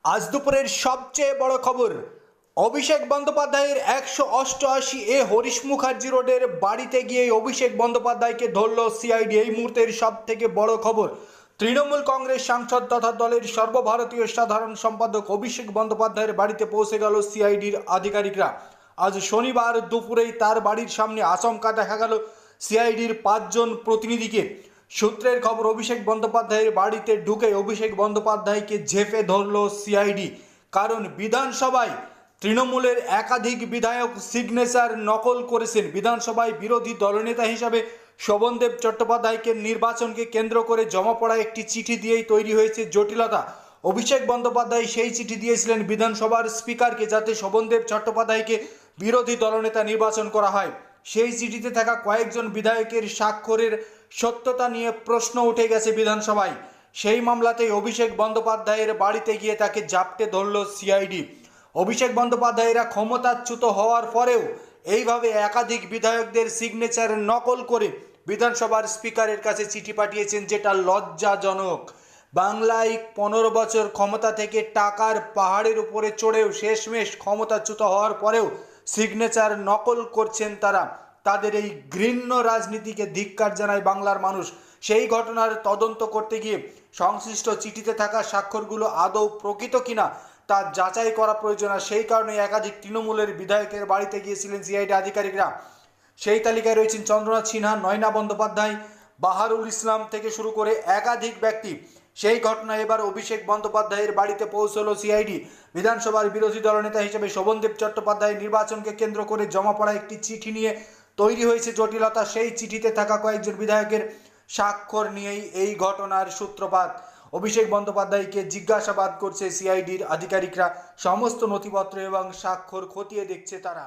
আজ দুপুরের সবচেয়ে বড় খবর, অভিষেক বন্দ্যোপাধ্যায়ের 188 হরিশ মুখার্জি রোডের বাড়িতে গিয়ে অভিষেক বন্দ্যোপাধ্যায়কে ধরল সিআইডি। এই মুহূর্তের সব থেকে বড় খবর, তৃণমূল কংগ্রেস সাংসদ তথা দলের সর্বভারতীয় সাধারণ সম্পাদক অভিষেক বন্দ্যোপাধ্যায়ের বাড়িতে পৌঁছে গেল সিআইডির আধিকারিকরা। আজ শনিবার দুপুরেই তার বাড়ির সামনে আচমকা দেখা গেল সিআইডির 5 জন প্রতিনিধিকে। সূত্রের খবর, অভিষেক বন্দ্যোপাধ্যায়ের বাড়িতে ঢুকে অভিষেক বন্দ্যোপাধ্যায়কে ঝেঁপে ধরল সিআইডি। কারণ বিধানসভায় তৃণমূলের একাধিক বিধায়ক সিগনেচার নকল করেছেন। বিধানসভায় বিরোধী দলনেতা হিসাবে শোভনদেব চট্টোপাধ্যায়কে নির্বাচনকে কেন্দ্র করে জমা পড়া একটি চিঠি দিয়েই তৈরি হয়েছে জটিলতা। অভিষেক বন্দ্যোপাধ্যায় সেই চিঠি দিয়েছিলেন বিধানসভার স্পিকারকে, যাতে শোভনদেব চট্টোপাধ্যায়কে বিরোধী দলনেতা নির্বাচন করা হয়। সেই চিঠিতে থাকা কয়েকজন বিধায়কের স্বাক্ষরের সত্যতা নিয়ে প্রশ্ন উঠে গেছে বিধানসভায়। সেই মামলাতেই অভিষেক বন্দ্যোপাধ্যায়ের বাড়িতে গিয়ে তাকে জাপটে ধরল সিআইডি। অভিষেক বন্দ্যোপাধ্যায়রা ক্ষমতাচ্যুত হওয়ার পরেও এইভাবে একাধিক বিধায়কদের সিগনেচার নকল করে বিধানসভার স্পিকারের কাছে চিঠি পাঠিয়েছেন, যেটা লজ্জাজনক। বাংলায় 15 বছর ক্ষমতা থেকে টাকার পাহাড়ের উপরে চড়েও শেষমেশ ক্ষমতাচ্যুত হওয়ার পরেও সিগনেচার নকল করছেন তারা। তাদের এই ঘৃণ্য রাজনীতিকে ধিক্কার জানায় বাংলার মানুষ। সেই ঘটনার তদন্ত করতে গিয়ে সংশ্লিষ্ট চিঠিতে থাকা স্বাক্ষরগুলো আদৌ প্রকৃত কিনা তা যাচাই করা প্রয়োজন। আর সেই কারণে একাধিক তৃণমূলের বিধায়কের বাড়িতে গিয়েছিলেন সিআইডি আধিকারিকরা। সেই তালিকায় রয়েছেন চন্দ্রনাথ সিনহা, নয়না বন্দ্যোপাধ্যায়, বাহারুল ইসলাম থেকে শুরু করে একাধিক ব্যক্তি। সেই ঘটনায় এবার অভিষেক বন্দ্যোপাধ্যায়ের বাড়িতে পৌঁছল সিআইডি। বিধানসভার বিরোধী দলনেতা হিসেবে শোভনদেব চট্টোপাধ্যায় নির্বাচনকে কেন্দ্র করে জমা পড়া একটি চিঠি নিয়ে তৈরি হয়েছে জটিলতা। সেই চিঠিতে থাকা কয়েকজন বিধায়কের স্বাক্ষর নিয়েই এই ঘটনার সূত্রপাত। অভিষেক বন্দ্যোপাধ্যায়কে জিজ্ঞাসাবাদ করছে সিআইডির আধিকারিকরা। সমস্ত নথিপত্র এবং স্বাক্ষর খতিয়ে দেখছে তারা।